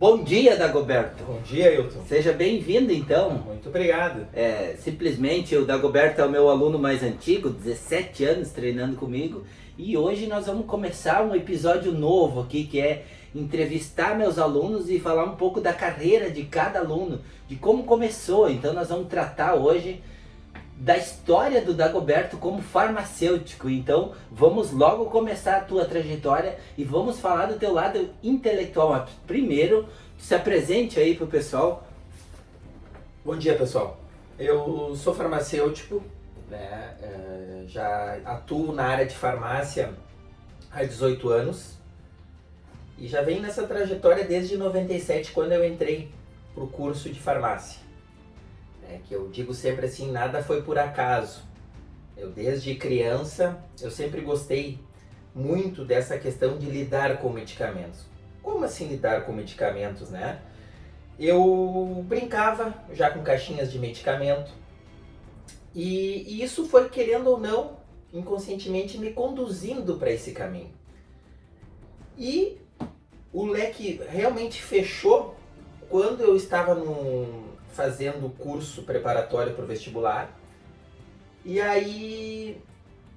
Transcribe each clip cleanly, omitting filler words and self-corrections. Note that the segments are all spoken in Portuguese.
Bom dia, Dagoberto. Bom dia, Hilton. Seja bem-vindo, então. Muito obrigado. Simplesmente, o Dagoberto é o meu aluno mais antigo, 17 anos treinando comigo. E hoje nós vamos começar um episódio novo aqui, que é entrevistar meus alunos e falar um pouco da carreira de cada aluno, de como começou. Então nós vamos tratar hoje da história do Dagoberto como farmacêutico. Então vamos logo começar a tua trajetória e vamos falar do teu lado intelectual. Mas primeiro, se apresente aí pro pessoal. Bom dia, pessoal. Eu sou farmacêutico, né? Já atuo na área de farmácia há 18 anos e já venho nessa trajetória desde 97, quando eu entrei pro curso de farmácia. Que eu digo sempre assim, nada foi por acaso. Eu desde criança, eu sempre gostei muito dessa questão de lidar com medicamentos. Como assim lidar com medicamentos, né? Eu brincava já com caixinhas de medicamento e isso foi, querendo ou não, inconscientemente me conduzindo para esse caminho. E o leque realmente fechou quando eu estava fazendo o curso preparatório para o vestibular, e aí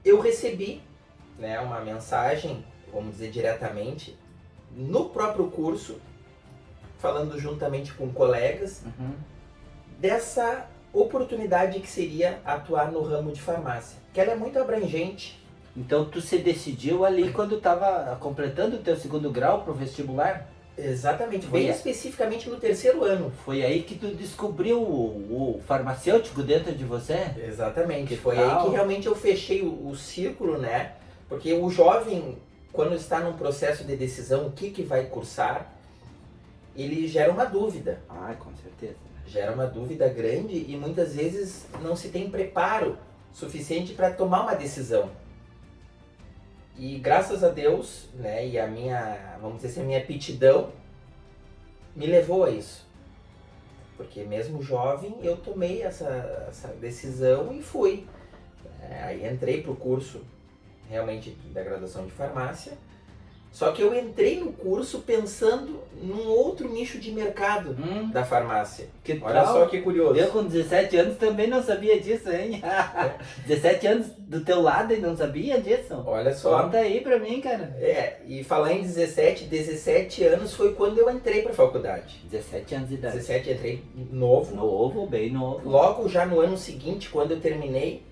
eu recebi, né, uma mensagem, vamos dizer diretamente, no próprio curso, falando juntamente com colegas, dessa oportunidade que seria atuar no ramo de farmácia, que ela é muito abrangente. Então tu se decidiu ali quando estava completando o teu segundo grau pro vestibular? Exatamente, bem especificamente no terceiro ano. Foi aí que tu descobriu o farmacêutico dentro de você? Exatamente, foi aí que realmente eu fechei o círculo, né? Porque o jovem, quando está num processo de decisão, o que vai cursar, ele gera uma dúvida. Ah, com certeza. Gera uma dúvida grande e muitas vezes não se tem preparo suficiente para tomar uma decisão. E graças a Deus, né, e a minha, vamos dizer assim, a minha aptidão me levou a isso. Porque mesmo jovem eu tomei essa decisão e fui. Aí entrei para o curso realmente da graduação de farmácia. Só que eu entrei no curso pensando num outro nicho de mercado da farmácia. Olha só que curioso. Eu com 17 anos também não sabia disso, hein? 17 anos do teu lado e não sabia disso? Olha só. Conta aí pra mim, cara. E falar em 17 anos foi quando eu entrei pra faculdade. 17 anos de idade. 17, entrei novo. Novo, bem novo. Logo já no ano seguinte, quando eu terminei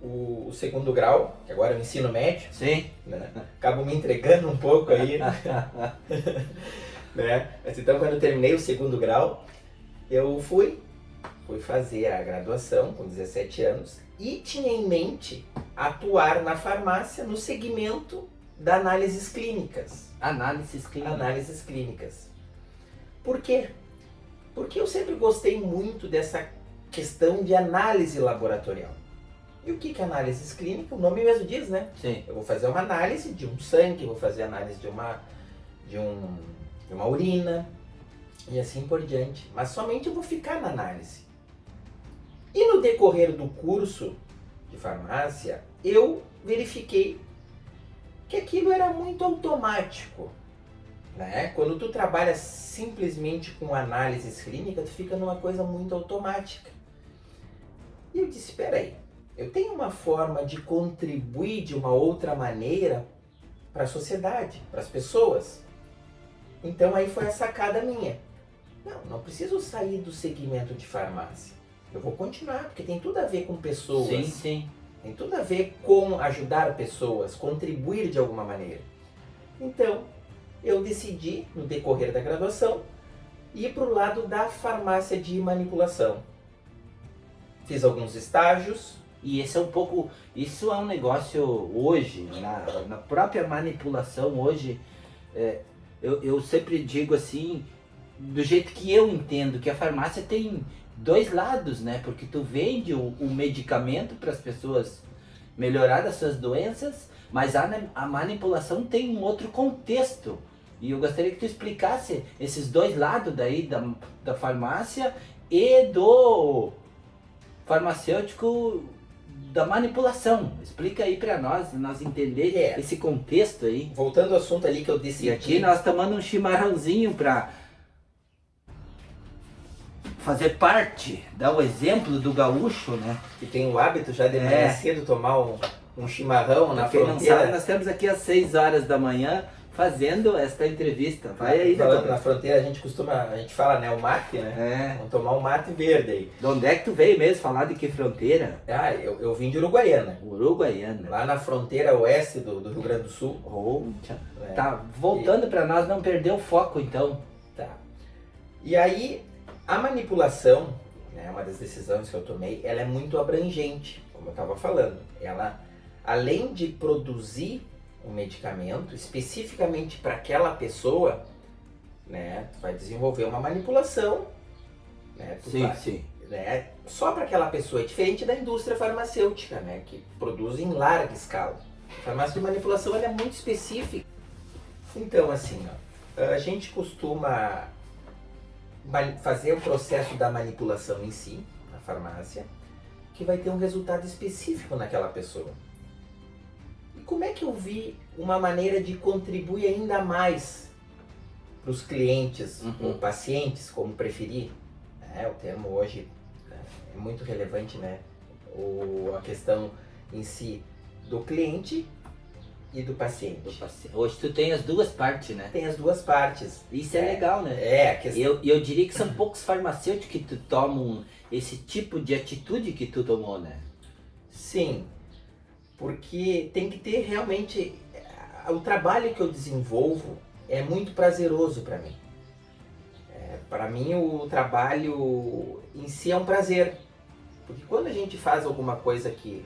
o segundo grau, que agora é o ensino médio. Sim. Né? Acabo me entregando um pouco aí. Né? Mas então, quando eu terminei o segundo grau, eu fui fazer a graduação com 17 anos e tinha em mente atuar na farmácia no segmento da análises clínicas. Análises clínicas. Análises clínicas. Por quê? Porque eu sempre gostei muito dessa questão de análise laboratorial. E o que é análises clínicas? O nome mesmo diz, né? Sim. Eu vou fazer uma análise de um sangue, vou fazer análise de uma urina e assim por diante. Mas somente eu vou ficar na análise. E no decorrer do curso de farmácia, eu verifiquei que aquilo era muito automático. Né? Quando tu trabalha simplesmente com análises clínicas, tu fica numa coisa muito automática. E eu disse, espera aí. Eu tenho uma forma de contribuir de uma outra maneira para a sociedade, para as pessoas. Então aí foi a sacada minha. Não preciso sair do segmento de farmácia. Eu vou continuar, porque tem tudo a ver com pessoas. Sim, sim. Tem tudo a ver com ajudar pessoas, contribuir de alguma maneira. Então, eu decidi, no decorrer da graduação, ir para o lado da farmácia de manipulação. Fiz alguns estágios. E esse é um pouco, isso é um negócio hoje, na própria manipulação hoje, eu sempre digo assim, do jeito que eu entendo, que a farmácia tem dois lados, né? Porque tu vende o medicamento para as pessoas melhorar das suas doenças, mas a manipulação tem um outro contexto. E eu gostaria que tu explicasse esses dois lados daí da farmácia e do farmacêutico da manipulação. Explica aí pra nós entender esse contexto aí. Voltando ao assunto ali que eu decidi. E aqui nós tomando um chimarrãozinho pra fazer parte, dar o exemplo do gaúcho, né? Que tem o hábito já de manhã cedo tomar um chimarrão na Quem não fronteira. sabe, nós estamos aqui às 6 horas da manhã fazendo esta entrevista. Vai aí, Falando na fronteira, a gente fala, né, o mate, né? É. Vamos tomar um mate verde aí. De onde é que tu veio mesmo falar de que fronteira? Ah, eu vim de Uruguaiana. Uruguaiana. Lá na fronteira oeste do Rio Grande do Sul. Tá, voltando para nós não perder o foco então. Tá. E aí, a manipulação, né, uma das decisões que eu tomei, ela é muito abrangente, como eu estava falando. Ela, além de produzir um medicamento especificamente para aquela pessoa, né, tu vai desenvolver uma manipulação, né, Sim. Né, só para aquela pessoa, é diferente da indústria farmacêutica, né, que produz em larga escala. A farmácia de manipulação ela é muito específica. Então, assim, ó, a gente costuma fazer o processo da manipulação em si, na farmácia, que vai ter um resultado específico naquela pessoa. E como é que eu vi uma maneira de contribuir ainda mais para os clientes ou pacientes, como preferir? O termo hoje é muito relevante, né? A questão em si do cliente e do paciente. Hoje tu tem as duas partes, né? Tem as duas partes. Isso é legal, né? A questão... eu diria que são poucos farmacêuticos que tomam esse tipo de atitude que tu tomou, né? Sim, porque tem que ter realmente... O trabalho que eu desenvolvo é muito prazeroso para mim. Para mim o trabalho em si é um prazer. Porque quando a gente faz alguma coisa que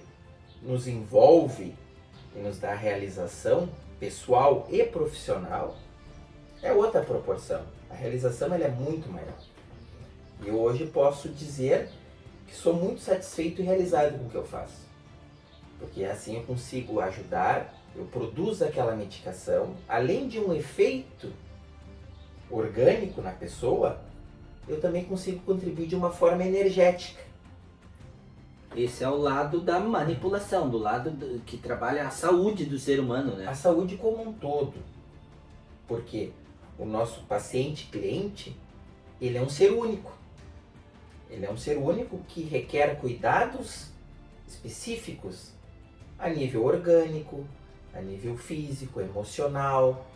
nos envolve e nos dá realização pessoal e profissional, é outra proporção. A realização ela é muito maior. E eu hoje posso dizer que sou muito satisfeito e realizado com o que eu faço. Porque assim eu consigo ajudar, eu produzo aquela medicação, além de um efeito orgânico na pessoa, eu também consigo contribuir de uma forma energética. Esse é o lado da manipulação, do lado que trabalha a saúde do ser humano, né? A saúde como um todo. Porque o nosso paciente, cliente, ele é um ser único. Ele é um ser único que requer cuidados específicos a nível orgânico, a nível físico, emocional.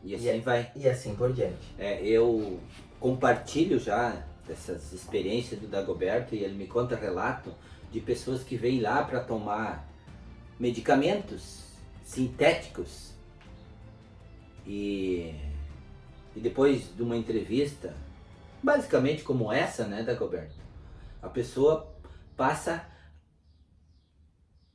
E assim vai. E assim por diante. Eu compartilho já dessas experiências do Dagoberto e ele me conta relato de pessoas que vêm lá para tomar medicamentos sintéticos e depois de uma entrevista, basicamente como essa, né, Dagoberto, a pessoa passa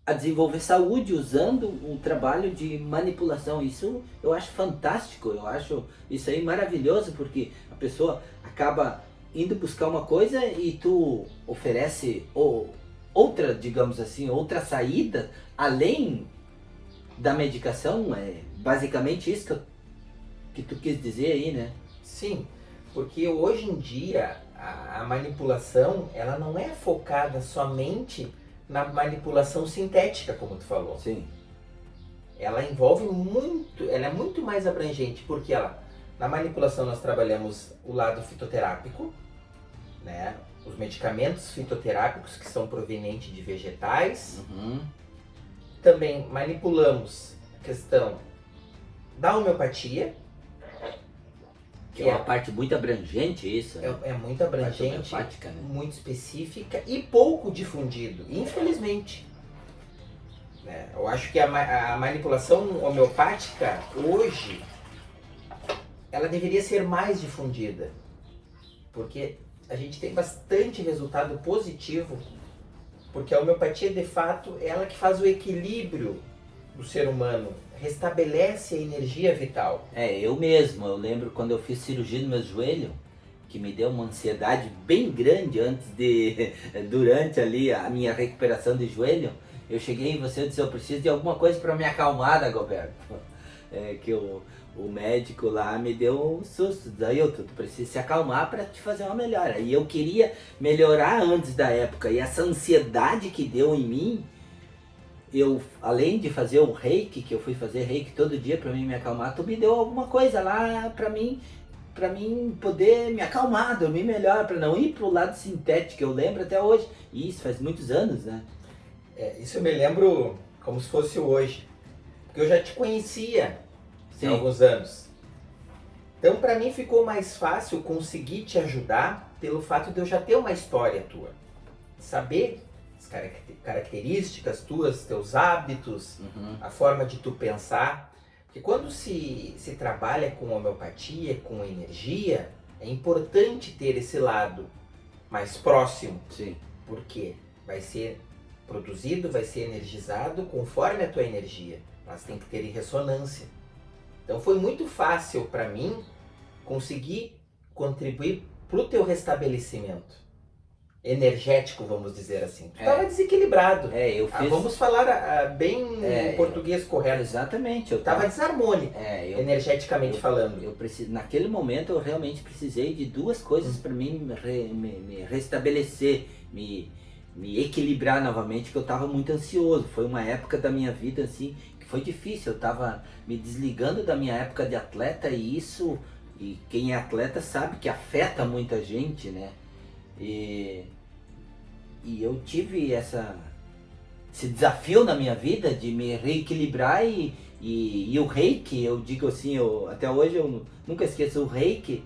a desenvolver saúde usando um trabalho de manipulação. Isso eu acho fantástico, eu acho isso aí maravilhoso, porque a pessoa acaba indo buscar uma coisa e tu oferece outra, digamos assim, outra saída além da medicação. É basicamente isso que tu quis dizer aí, né? Sim, porque hoje em dia a manipulação ela não é focada somente na manipulação sintética, como tu falou. Sim. Ela envolve muito, ela é muito mais abrangente, porque na manipulação nós trabalhamos o lado fitoterápico, né? Os medicamentos fitoterápicos que são provenientes de vegetais. Também manipulamos a questão da homeopatia, que é uma parte muito abrangente isso. Né? É muito abrangente, né? muito específica e pouco difundido, infelizmente. Eu acho que a manipulação homeopática hoje ela deveria ser mais difundida, porque a gente tem bastante resultado positivo, porque a homeopatia de fato é ela que faz o equilíbrio do ser humano, restabelece a energia vital. Eu lembro quando eu fiz cirurgia no meu joelho, que me deu uma ansiedade bem grande durante ali a minha recuperação de joelho. Eu cheguei em você e disse, eu preciso de alguma coisa para me acalmar, Dagoberto. Que o médico lá me deu um susto. Daí tu precisa se acalmar para te fazer uma melhora. E eu queria melhorar antes da época. E essa ansiedade que deu em mim, eu, além de fazer o reiki, que eu fui fazer reiki todo dia para mim me acalmar, tu me deu alguma coisa lá para mim para mim poder me acalmar, dormir melhor, para não ir pro lado sintético, eu lembro até hoje. E isso faz muitos anos, né? Isso eu me lembro como se fosse hoje, porque eu já te conhecia há alguns anos. Então, para mim ficou mais fácil conseguir te ajudar pelo fato de eu já ter uma história tua. Saber as características tuas, teus hábitos, a forma de tu pensar. Porque quando se trabalha com homeopatia, com energia, é importante ter esse lado mais próximo. Sim. Porque vai ser produzido, vai ser energizado conforme a tua energia. Mas tem que ter ressonância. Então foi muito fácil para mim conseguir contribuir para o teu restabelecimento energético, vamos dizer assim. Tu estava desequilibrado. Eu fiz... vamos falar bem em português correto. Exatamente. Eu estava desarmônico, energeticamente falando. Naquele momento eu realmente precisei de duas coisas para mim me restabelecer, me equilibrar novamente, que eu estava muito ansioso. Foi uma época da minha vida assim que foi difícil. Eu estava me desligando da minha época de atleta e quem é atleta sabe que afeta muita gente, né? E eu tive esse desafio na minha vida de me reequilibrar e o reiki, eu digo assim, até hoje eu nunca esqueço o reiki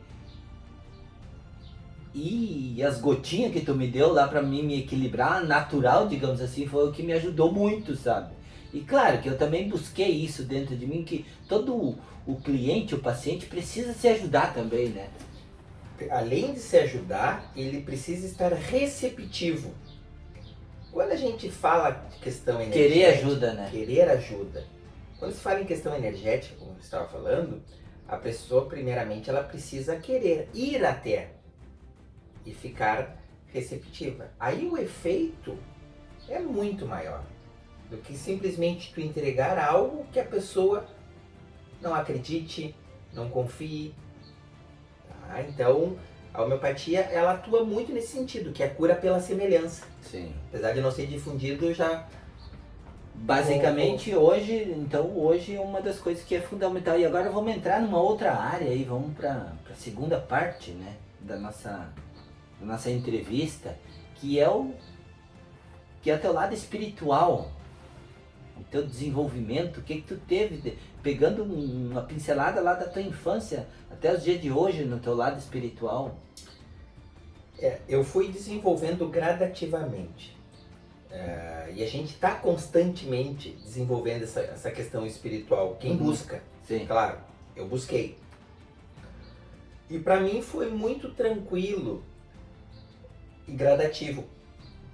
e as gotinhas que tu me deu lá pra mim me equilibrar, natural, digamos assim, foi o que me ajudou muito, sabe? E claro que eu também busquei isso dentro de mim, que todo o cliente, o paciente precisa se ajudar também, né? Além de se ajudar, ele precisa estar receptivo. Quando a gente fala de questão energética... Querer ajuda, né? Querer ajuda. Quando se fala em questão energética, como você estava falando, a pessoa, primeiramente, ela precisa querer ir até e ficar receptiva. Aí o efeito é muito maior do que simplesmente tu entregar algo que a pessoa não acredite, não confie. Então, a homeopatia, ela atua muito nesse sentido, que é a cura pela semelhança. Sim. Apesar de não ser difundido, já... Basicamente, hoje uma das coisas que é fundamental. E agora vamos entrar numa outra área aí, vamos para a segunda parte, né, da nossa entrevista, que é o teu lado espiritual, o teu desenvolvimento, o que tu teve, pegando uma pincelada lá da tua infância até os dias de hoje no teu lado espiritual. Eu fui desenvolvendo gradativamente. E a gente está constantemente desenvolvendo essa questão espiritual. Quem busca, Sim. Claro, eu busquei. E para mim foi muito tranquilo e gradativo,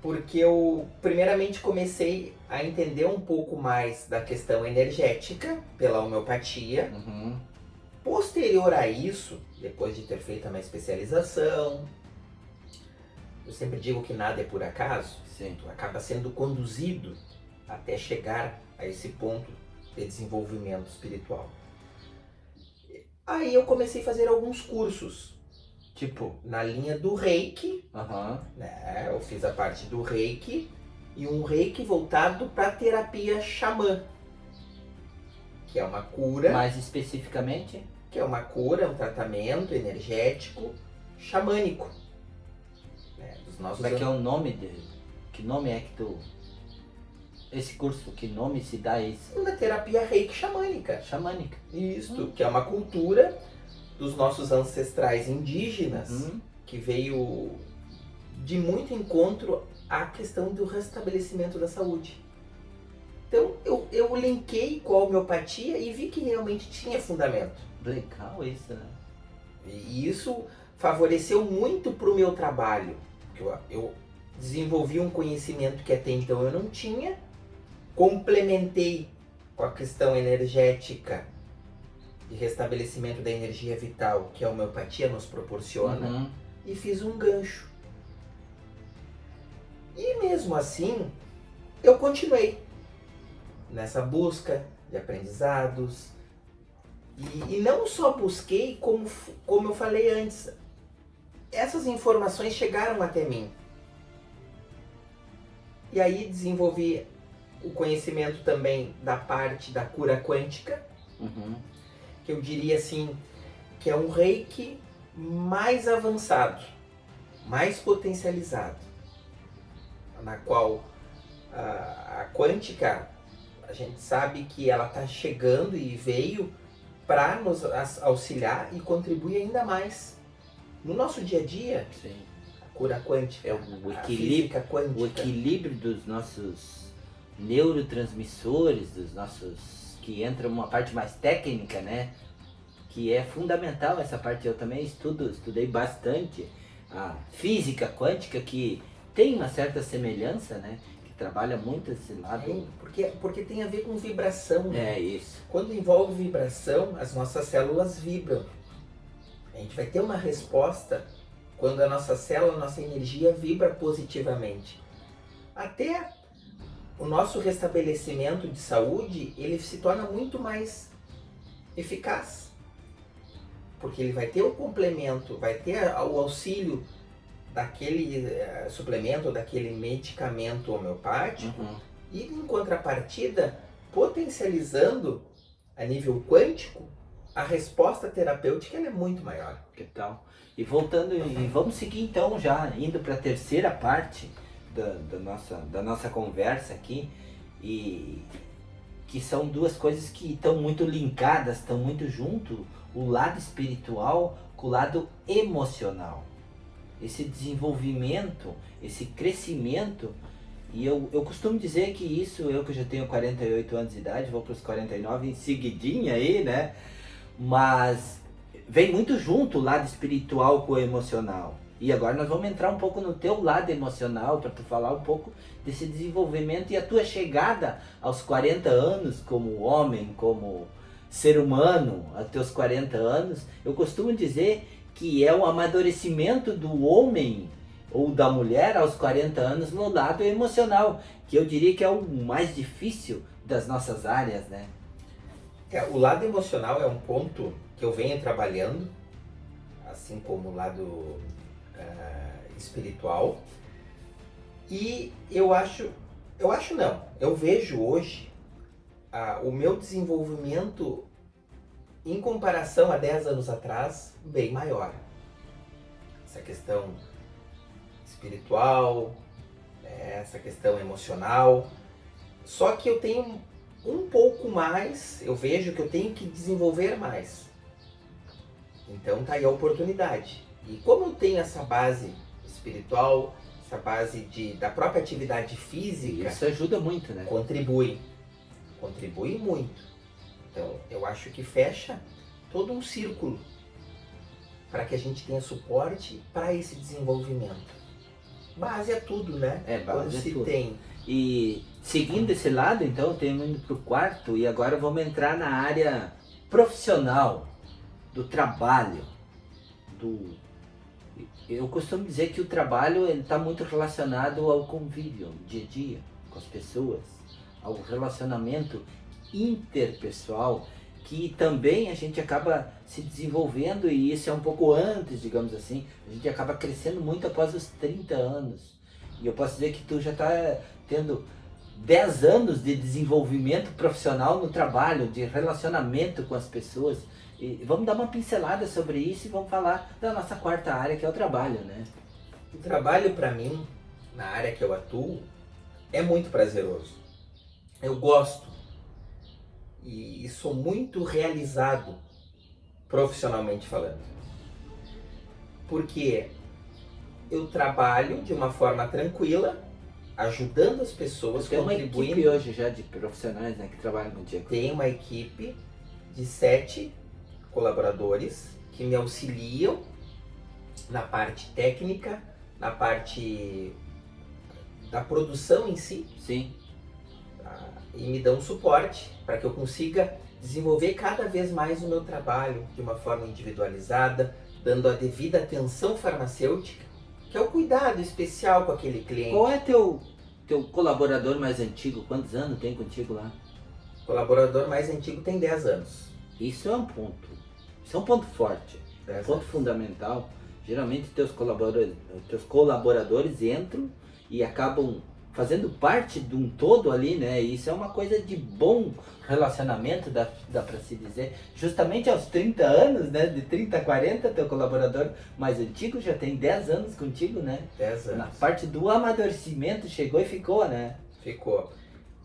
porque eu primeiramente comecei a entender um pouco mais da questão energética pela homeopatia. Posterior a isso, depois de ter feito uma especialização, eu sempre digo que nada é por acaso. Sim. Tu acaba sendo conduzido até chegar a esse ponto de desenvolvimento espiritual. Aí eu comecei a fazer alguns cursos. Tipo? Na linha do Reiki, né? Eu fiz a parte do Reiki e um Reiki voltado para terapia xamã, que é uma cura. Mais especificamente? Que é uma cura, um tratamento energético xamânico. Dos nossos Como é que é o nome dele? Que nome é que tu... Esse curso, que nome se dá esse? Uma terapia Reiki xamânica. Xamânica. Isso, que é uma cultura dos nossos ancestrais indígenas, que veio de muito encontro à questão do restabelecimento da saúde. Então eu linkei com a homeopatia e vi que realmente tinha fundamento. Legal isso, né? E isso favoreceu muito para o meu trabalho. Porque eu desenvolvi um conhecimento que até então eu não tinha, complementei com a questão energética de restabelecimento da energia vital que a homeopatia nos proporciona, e fiz um gancho. E mesmo assim, eu continuei nessa busca de aprendizados. E não só busquei, como eu falei antes, essas informações chegaram até mim. E aí desenvolvi o conhecimento também da parte da cura quântica, que eu diria assim, que é um reiki mais avançado, mais potencializado, na qual a quântica, a gente sabe que ela está chegando e veio para nos auxiliar e contribuir ainda mais no nosso dia a dia. Sim. A cura quântica, É a física o quântica. equilíbrio dos nossos neurotransmissores, dos nossos, que entra uma parte mais técnica, né? Que é fundamental essa parte. Eu também estudei bastante a física quântica, que tem uma certa semelhança, né? Que trabalha muito esse lado. Porque tem a ver com vibração. Né? É isso. Quando envolve vibração, as nossas células vibram. A gente vai ter uma resposta quando a nossa célula, a nossa energia vibra positivamente. Até o nosso restabelecimento de saúde, ele se torna muito mais eficaz. Porque ele vai ter o complemento, vai ter o auxílio daquele suplemento, daquele medicamento homeopático, e em contrapartida, potencializando a nível quântico, a resposta terapêutica ela é muito maior. Que tal? E voltando, e vamos seguir então já, indo para a terceira parte da nossa conversa aqui, e que são duas coisas que estão muito linkadas, estão muito junto, o lado espiritual com o lado emocional. Esse desenvolvimento, esse crescimento, e eu costumo dizer que isso, eu que já tenho 48 anos de idade, vou para os 49 em seguidinha aí, né? Mas vem muito junto o lado espiritual com o emocional. E agora nós vamos entrar um pouco no teu lado emocional, para tu falar um pouco desse desenvolvimento e a tua chegada aos 40 anos como homem, como ser humano, aos teus 40 anos. Eu costumo dizer que é o amadurecimento do homem ou da mulher aos 40 anos no lado emocional, que eu diria que é o mais difícil das nossas áreas, né? O lado emocional é um ponto que eu venho trabalhando, assim como o lado espiritual. E eu vejo hoje o meu desenvolvimento em comparação a 10 anos atrás, bem maior. Essa questão espiritual, essa questão emocional. Só que eu tenho um pouco mais, eu vejo que eu tenho que desenvolver mais. Então tá aí a oportunidade. E como eu tenho essa base espiritual, essa base da própria atividade física, isso ajuda muito, né? Contribui muito. Então eu acho que fecha todo um círculo para que a gente tenha suporte para esse desenvolvimento. Base é tudo, né? Base é tudo. Tem. E seguindo esse lado, então, temos indo para o quarto, e agora vamos entrar na área profissional, do trabalho. Eu costumo dizer que o trabalho está muito relacionado ao convívio, dia a dia, com as pessoas, ao relacionamento interpessoal, que também a gente acaba se desenvolvendo, e isso é um pouco antes, digamos assim, a gente acaba crescendo muito após os 30 anos. E eu posso dizer que tu já está tendo 10 anos de desenvolvimento profissional no trabalho, de relacionamento com as pessoas. E vamos dar uma pincelada sobre isso e vamos falar da nossa quarta área, que é o trabalho, né? O trabalho, para mim, na área que eu atuo, é muito prazeroso. Eu gosto e sou muito realizado profissionalmente falando. Porque eu trabalho de uma forma tranquila, ajudando as pessoas, tem uma contribuindo. equipe hoje já de profissionais, né, que trabalham contigo. Tem uma equipe de 7 colaboradores que me auxiliam na parte técnica, na parte da produção em si. Sim. E me dão suporte para que eu consiga desenvolver cada vez mais o meu trabalho de uma forma individualizada, dando a devida atenção farmacêutica, que é o cuidado especial com aquele cliente. Qual é teu colaborador mais antigo? Quantos anos tem contigo lá? O colaborador mais antigo tem 10 anos. Isso é um ponto. Isso é um ponto forte. Um ponto fundamental. Geralmente teus colaboradores entram e acabam fazendo parte de um todo ali, né? Isso é uma coisa de bom relacionamento, dá para se dizer. Justamente aos 30 anos, né? De 30 a 40, teu colaborador mais antigo já tem 10 anos contigo, né? 10 anos. Na parte do amadurecimento chegou e ficou, né? Ficou.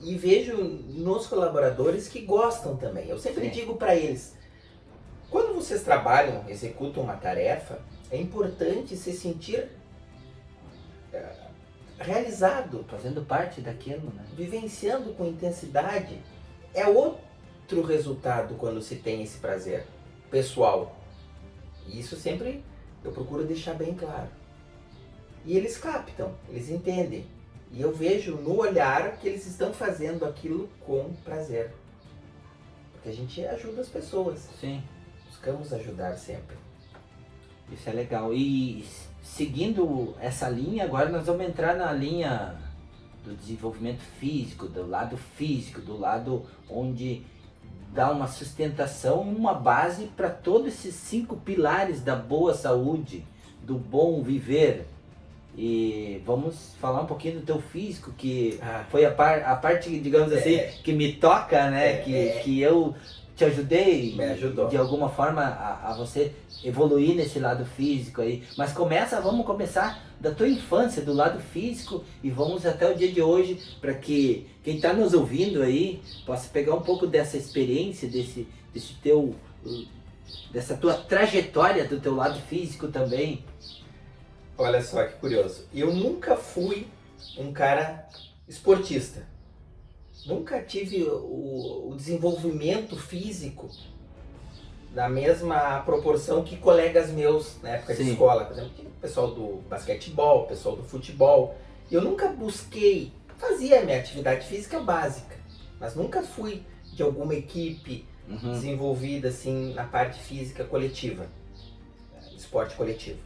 E vejo nos colaboradores que gostam também. Eu sempre digo para eles, quando vocês trabalham, executam uma tarefa, é importante se sentir realizado, Fazendo parte daquilo, né? vivenciando com intensidade. É outro resultado quando se tem esse prazer pessoal. E isso sempre eu procuro deixar bem claro. E eles captam, eles entendem. E eu vejo no olhar que eles estão fazendo aquilo com prazer. Porque a gente ajuda as pessoas. Sim. Buscamos ajudar sempre. Isso é legal. E seguindo essa linha, agora nós vamos entrar na linha do desenvolvimento físico, do lado onde dá uma sustentação, uma base para todos esses 5 pilares da boa saúde, do bom viver. E vamos falar um pouquinho do teu físico, que foi a parte, digamos assim, que me toca, né? Que eu te ajudei, me ajudou de alguma forma a você evoluir nesse lado físico aí. Mas vamos começar da tua infância, do lado físico, e vamos até o dia de hoje, para que quem está nos ouvindo aí possa pegar um pouco dessa experiência, dessa tua trajetória do teu lado físico também. Olha só que curioso. Eu nunca fui um cara esportista. Nunca tive o desenvolvimento físico na mesma proporção que colegas meus na época de escola. Por exemplo, o pessoal do basquetebol, o pessoal do futebol. Eu nunca busquei, fazia a minha atividade física básica, mas nunca fui de alguma equipe desenvolvida assim na parte física coletiva, esporte coletivo.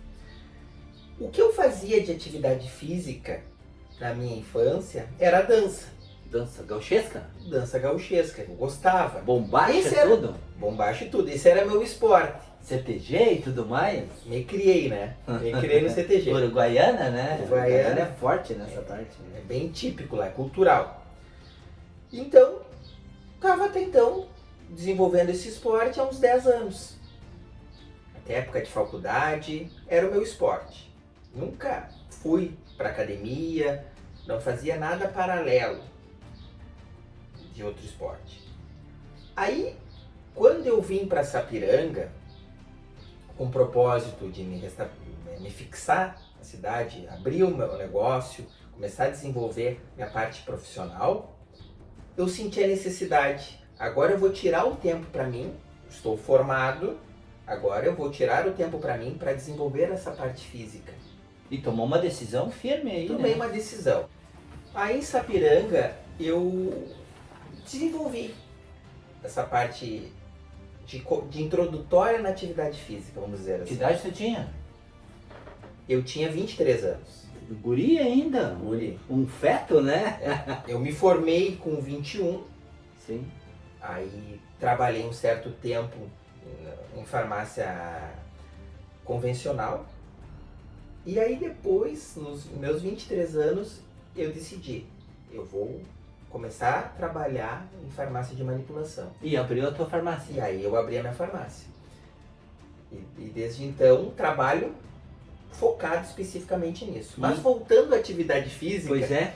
O que eu fazia de atividade física na minha infância era dança. Dança gauchesca? Dança gauchesca, eu gostava. Bombacha e tudo? Bombacha e tudo, esse era meu esporte. CTG e tudo mais? Me criei, né? Me criei no CTG. Uruguaiana, né? Uruguaiana é forte nessa parte. É bem típico lá, é cultural. Então, estava até então desenvolvendo esse esporte há uns 10 anos. Até época de faculdade, era o meu esporte. Nunca fui para academia, não fazia nada paralelo de outro esporte. Aí, quando eu vim para Sapiranga, com o propósito de me fixar na cidade, abrir o meu negócio, começar a desenvolver minha parte profissional, eu senti a necessidade. Agora eu vou tirar o tempo para mim, estou formado, agora eu vou tirar o tempo para mim para desenvolver essa parte física. E tomou uma decisão firme aí, Tomei uma decisão. Aí em Sapiranga eu desenvolvi essa parte de introdutória na atividade física, vamos dizer assim. Que idade você tinha? Eu tinha 23 anos. Guri ainda? Guri. Um feto, né? Eu me formei com 21. Sim. Aí trabalhei um certo tempo em farmácia convencional. E aí depois, nos meus 23 anos, eu decidi, eu vou começar a trabalhar em farmácia de manipulação. E abriu a tua farmácia? E aí eu abri a minha farmácia. E desde então trabalho focado especificamente nisso. Mas voltando à atividade física... Pois é.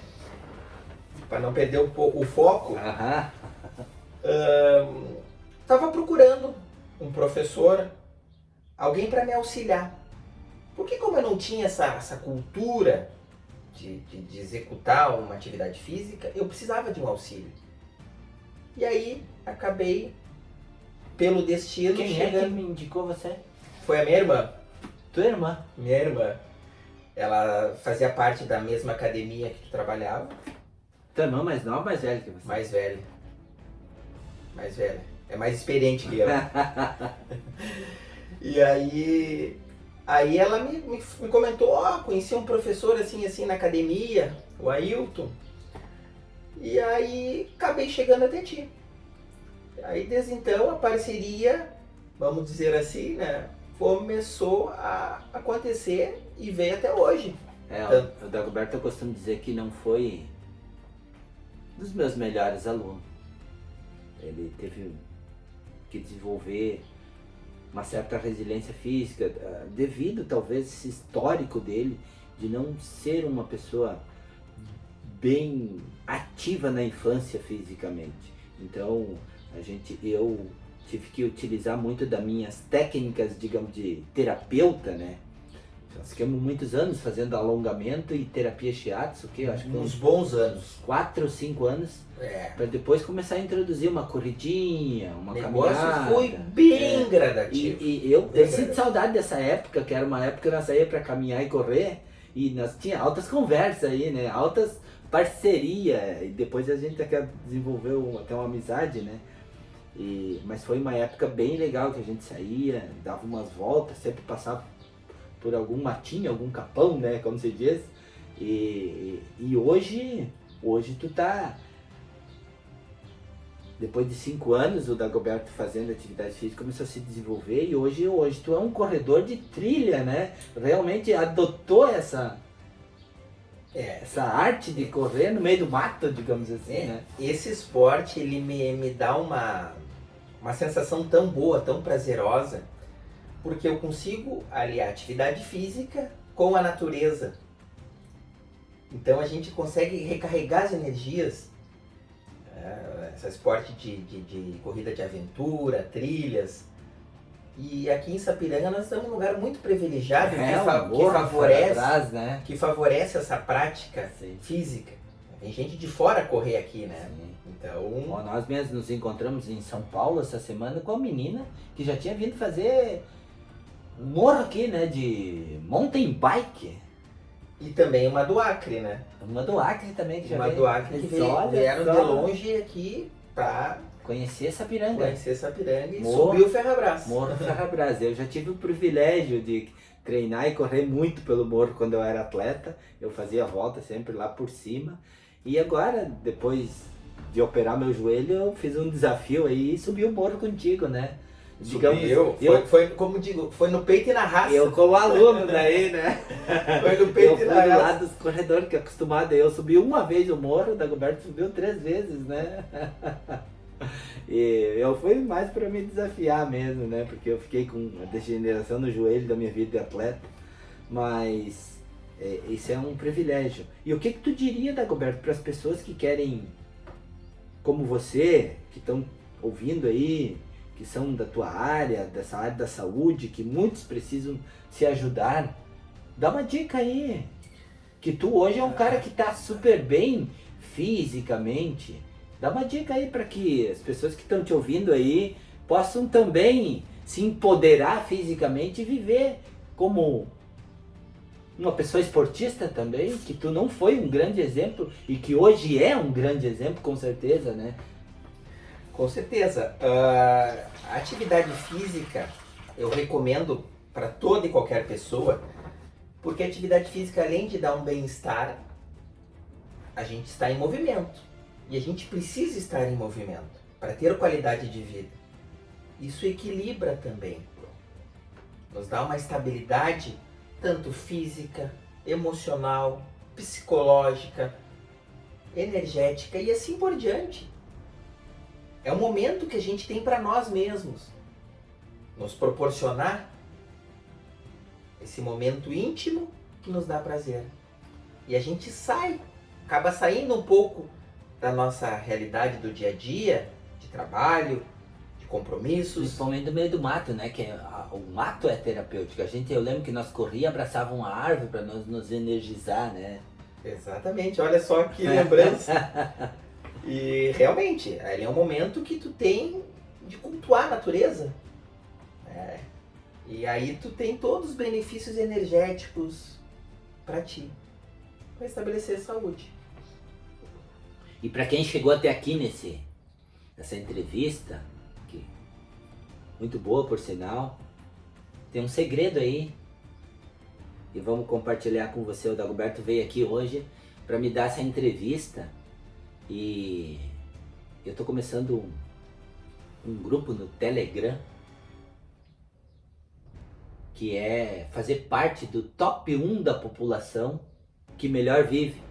Para não perder o foco, Aham. Estava procurando um professor, alguém para me auxiliar. Porque como eu não tinha essa cultura de executar uma atividade física, eu precisava de um auxílio. E aí acabei, pelo destino, Quem chegando... é que me indicou você? Foi a minha irmã. Tua irmã? Minha irmã. Ela fazia parte da mesma academia que tu trabalhava. Tua irmã mais nova ou mais velha que você? Mais velha. Mais velha. É mais experiente que eu. E aí ela me comentou, conheci um professor assim na academia, o Ailton. E aí acabei chegando até ti. Aí desde então a parceria, vamos dizer assim, né, começou a acontecer e veio até hoje. O Dagoberto eu costumo dizer que não foi dos meus melhores alunos. Ele teve que desenvolver uma certa resiliência física, devido talvez esse histórico dele de não ser uma pessoa bem ativa na infância fisicamente. Então eu tive que utilizar muito das minhas técnicas, digamos, de terapeuta, né? Nós ficamos muitos anos fazendo alongamento e terapia shiatsu, que eu acho que uns bons anos. 4 ou 5 anos, para depois começar a introduzir uma corridinha, uma caminhada. O negócio foi bem gradativo. E eu sinto saudade dessa época, que era uma época que nós saía para caminhar e correr, e nós tinha altas conversas aí, né? Altas parceria, e depois a gente até desenvolveu até uma amizade, né? Mas foi uma época bem legal que a gente saía, dava umas voltas, sempre passava por algum matinho, algum capão, né, como se diz. E hoje tu tá, depois de 5 anos o Dagoberto fazendo atividade física começou a se desenvolver, e hoje tu é um corredor de trilha, né? Realmente adotou essa arte de correr no meio do mato, digamos assim, né? Esse esporte, ele me dá uma sensação tão boa, tão prazerosa, porque eu consigo aliar atividade física com a natureza. Então a gente consegue recarregar as energias. Esse esporte de corrida de aventura, trilhas. E aqui em Sapiranga nós estamos num lugar muito privilegiado que favorece essa prática física. Tem gente de fora correr aqui, né? Sim. Então... nós mesmos nos encontramos em São Paulo essa semana com uma menina que já tinha vindo fazer um morro aqui, né, de mountain bike. E também uma do Acre, né? Uma do Acre também, que já uma do Acre que vieram de longe aqui pra conhecer Sapiranga. Conhecer Sapiranga e subir o Ferrabras. Morro Ferrabras. Eu já tive o privilégio de treinar e correr muito pelo morro quando eu era atleta. Eu fazia a volta sempre lá por cima. E agora, depois de operar meu joelho, eu fiz um desafio aí e subi o morro contigo, né? Subiu, foi como digo, foi no peito e na raça. Eu como aluno daí, né? Foi no peito e na raça. Eu fui lá dos corredores, que é acostumado, eu subi uma vez o morro, o Dagoberto subiu 3 vezes, né? E eu fui mais para me desafiar mesmo, né? Porque eu fiquei com a degeneração no joelho da minha vida de atleta. Mas isso é um privilégio. E o que tu diria, Dagoberto, para as pessoas que querem, como você, que estão ouvindo aí, que são da tua área, dessa área da saúde, que muitos precisam se ajudar? Dá uma dica aí. Que tu hoje é um cara que tá super bem fisicamente. Dá uma dica aí para que as pessoas que estão te ouvindo aí possam também se empoderar fisicamente e viver como uma pessoa esportista também, que tu não foi um grande exemplo e que hoje é um grande exemplo, com certeza, né? Com certeza. A atividade física eu recomendo para toda e qualquer pessoa, porque a atividade física, além de dar um bem-estar, a gente está em movimento. E a gente precisa estar em movimento para ter qualidade de vida. Isso equilibra também. Nos dá uma estabilidade, tanto física, emocional, psicológica, energética e assim por diante. É um momento que a gente tem para nós mesmos. Nos proporcionar esse momento íntimo que nos dá prazer. E a gente acaba saindo um pouco da nossa realidade do dia a dia, de trabalho, de compromissos. Principalmente no meio do mato, né? Que o mato é terapêutico. Eu lembro que nós corríamos, abraçávamos uma árvore para nos energizar, né? Exatamente, olha só que lembrança. E realmente, ele é um momento que tu tem de cultuar a natureza. E aí tu tem todos os benefícios energéticos para ti, para estabelecer saúde. E para quem chegou até aqui nessa entrevista, que muito boa por sinal, tem um segredo aí. E vamos compartilhar com você. O Dagoberto veio aqui hoje para me dar essa entrevista. E eu estou começando um grupo no Telegram, que é fazer parte do top 1 da população que melhor vive.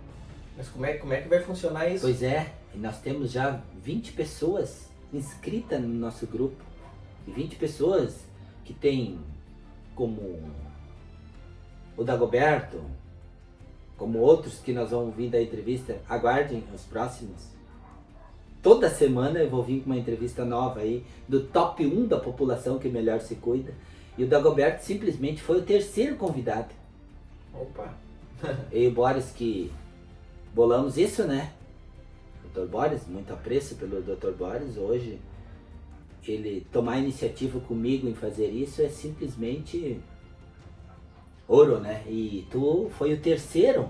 Mas como é que vai funcionar isso? Pois é, e nós temos já 20 pessoas inscritas no nosso grupo. E 20 pessoas que tem como o Dagoberto, como outros que nós vamos vir da entrevista, aguardem os próximos. Toda semana eu vou vir com uma entrevista nova aí, do top 1 da população que melhor se cuida. E o Dagoberto simplesmente foi o terceiro convidado. Opa! Eu e o Boris que bolamos isso, né? Dr. Boris, muito apreço pelo Dr. Boris. Hoje, ele tomar iniciativa comigo em fazer isso é simplesmente ouro, né? E tu foi o terceiro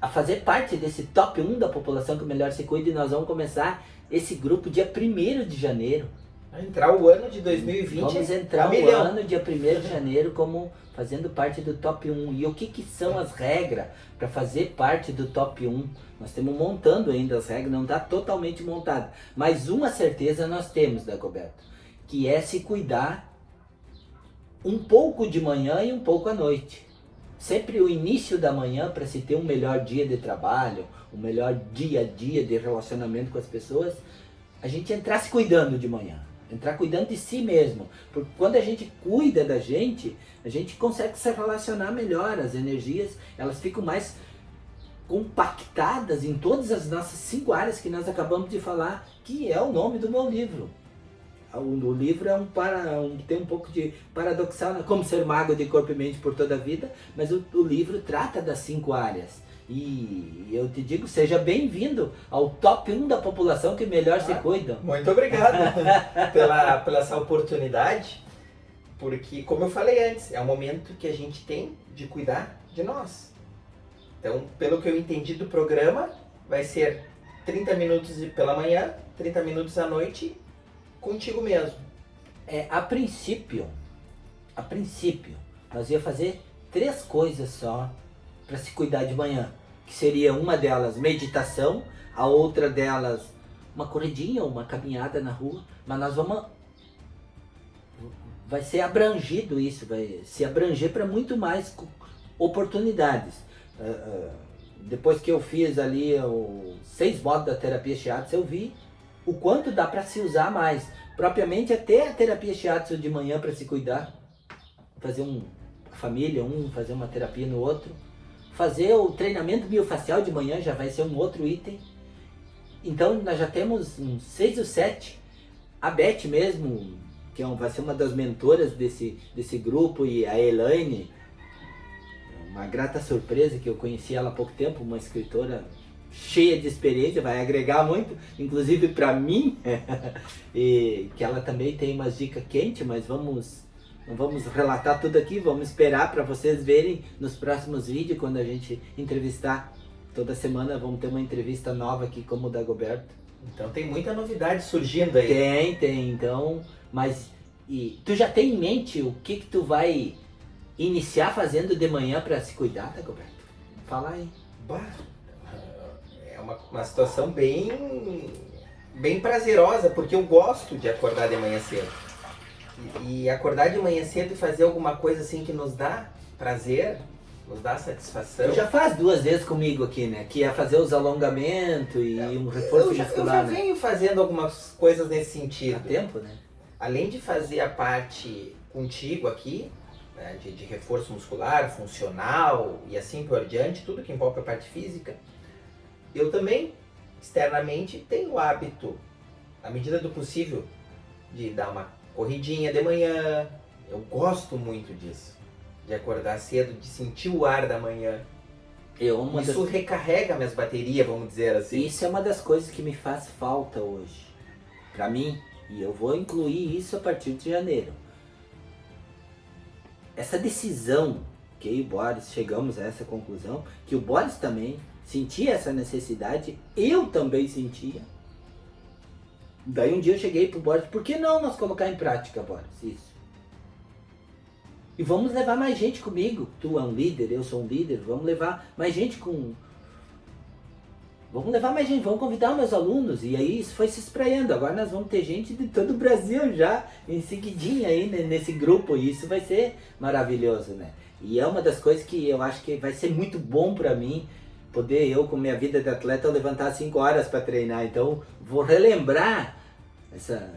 a fazer parte desse top 1 da população que melhor se cuida, e nós vamos começar esse grupo dia 1º de janeiro. Vai entrar o ano de 2020. Vamos entrar o ano dia 1º de janeiro como fazendo parte do top 1. E o que são as regras para fazer parte do top 1? Nós estamos montando ainda as regras, não está totalmente montado. Mas uma certeza nós temos, Dagoberto, que é se cuidar um pouco de manhã e um pouco à noite. Sempre o início da manhã para se ter um melhor dia de trabalho, um melhor dia a dia de relacionamento com as pessoas, a gente entrar se cuidando de manhã. Entrar cuidando de si mesmo. Porque quando a gente cuida da gente, a gente consegue se relacionar melhor. As energias, elas ficam mais compactadas em todas as nossas 5 áreas que nós acabamos de falar, que é o nome do meu livro. O livro tem um pouco de paradoxal, né? Como ser mago de corpo e mente por toda a vida, mas o livro trata das 5 áreas. E eu te digo, seja bem-vindo ao top 1 da população que melhor se cuida. Muito obrigado pela essa oportunidade, porque, como eu falei antes, é o momento que a gente tem de cuidar de nós. Então, pelo que eu entendi do programa, vai ser 30 minutos pela manhã, 30 minutos à noite, contigo mesmo. A princípio, nós ia fazer 3 coisas só para se cuidar de manhã, que seria uma delas meditação, a outra delas uma corridinha, uma caminhada na rua, mas nós vai ser abrangido isso, vai se abranger para muito mais oportunidades. Depois que eu fiz ali os 6 modos da terapia Shiatsu, eu vi o quanto dá para se usar mais. Propriamente até a terapia Shiatsu de manhã para se cuidar, fazer família, fazer uma terapia no outro. Fazer o treinamento biofacial de manhã já vai ser um outro item. Então nós já temos uns 6 ou 7. A Beth mesmo, que vai ser uma das mentoras desse grupo, e a Elaine, uma grata surpresa que eu conheci ela há pouco tempo, uma escritora cheia de experiência, vai agregar muito, inclusive para mim, e que ela também tem umas dicas quentes, mas não vamos relatar tudo aqui, vamos esperar para vocês verem nos próximos vídeos, quando a gente entrevistar. Toda semana vamos ter uma entrevista nova aqui como o Dagoberto. Então tem muita novidade surgindo aí. Tem, então, mas e tu já tem em mente o que tu vai iniciar fazendo de manhã para se cuidar, Dagoberto? Fala aí. É uma situação bem prazerosa, porque eu gosto de acordar de manhã cedo. E acordar de manhã cedo e fazer alguma coisa assim que nos dá prazer, nos dá satisfação. Tu já faz 2 vezes comigo aqui, né? Que é fazer os alongamentos e um reforço muscular. Eu já venho fazendo algumas coisas nesse sentido. Há tempo, né? Além de fazer a parte contigo aqui, né, de reforço muscular, funcional e assim por diante, tudo que envolve a parte física, eu também, externamente, tenho o hábito, na medida do possível, de dar uma corridinha de manhã. Eu gosto muito disso, de acordar cedo, de sentir o ar da manhã. Isso recarrega minhas baterias, vamos dizer assim. Isso é uma das coisas que me faz falta hoje, pra mim, e eu vou incluir isso a partir de janeiro. Essa decisão, que eu e o Boris chegamos a essa conclusão, que o Boris também sentia essa necessidade, eu também sentia. Daí um dia eu cheguei pro Boris, por que não nós colocar em prática, Boris, isso? E vamos levar mais gente comigo. Tu é um líder, eu sou um líder, vamos levar mais gente Vamos levar mais gente, vamos convidar meus alunos. E aí isso foi se espraiando. Agora nós vamos ter gente de todo o Brasil já em seguidinha aí nesse grupo. E isso vai ser maravilhoso, né? E é uma das coisas que eu acho que vai ser muito bom para mim, poder eu, com minha vida de atleta, eu levantar 5 horas para treinar. Então, vou relembrar essa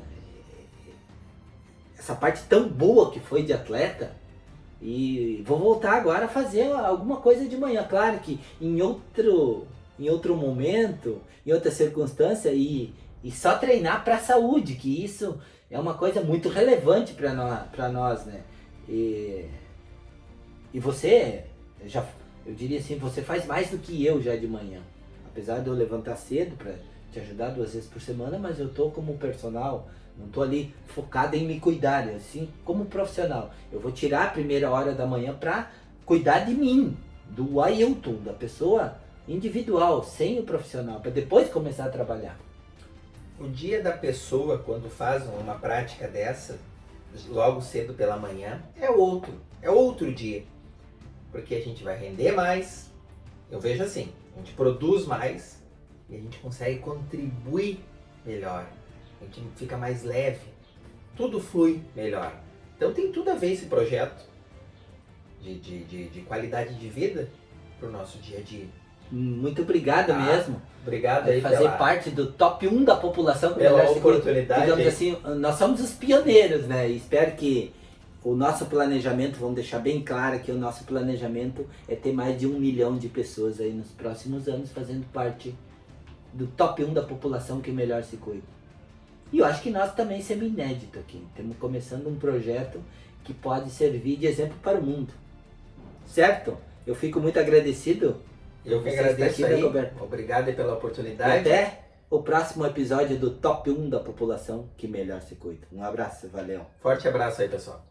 parte tão boa que foi de atleta e vou voltar agora a fazer alguma coisa de manhã. Claro que em outro momento, em outra circunstância e só treinar para a saúde, que isso é uma coisa muito relevante para nós, né? E você, eu diria assim, você faz mais do que eu já de manhã. Apesar de eu levantar cedo para te ajudar 2 vezes por semana, mas eu tô como personal, não tô ali focado em me cuidar, assim, como profissional. Eu vou tirar a primeira hora da manhã para cuidar de mim, do Ailton, da pessoa individual, sem o profissional, para depois começar a trabalhar. O dia da pessoa, quando faz uma prática dessa, logo cedo pela manhã, é outro dia. Porque a gente vai render mais, eu vejo assim, a gente produz mais e a gente consegue contribuir melhor, a gente fica mais leve, tudo flui melhor. Então tem tudo a ver esse projeto de qualidade de vida para o nosso dia a dia. Muito obrigado mesmo. Obrigado aí fazer parte do top 1 da população. Pela oportunidade. Digamos assim, nós somos os pioneiros, né? E espero que o nosso planejamento, vamos deixar bem claro que o nosso planejamento é ter mais de 1 milhão de pessoas aí nos próximos anos fazendo parte do top 1 da população que melhor se cuida. E eu acho que nós também somos inédito aqui. Estamos começando um projeto que pode servir de exemplo para o mundo. Certo? Eu fico muito agradecido. Eu que agradeço aí. Obrigado aí pela oportunidade. E até o próximo episódio do top 1 da população que melhor se cuida. Um abraço, valeu. Forte abraço aí, pessoal.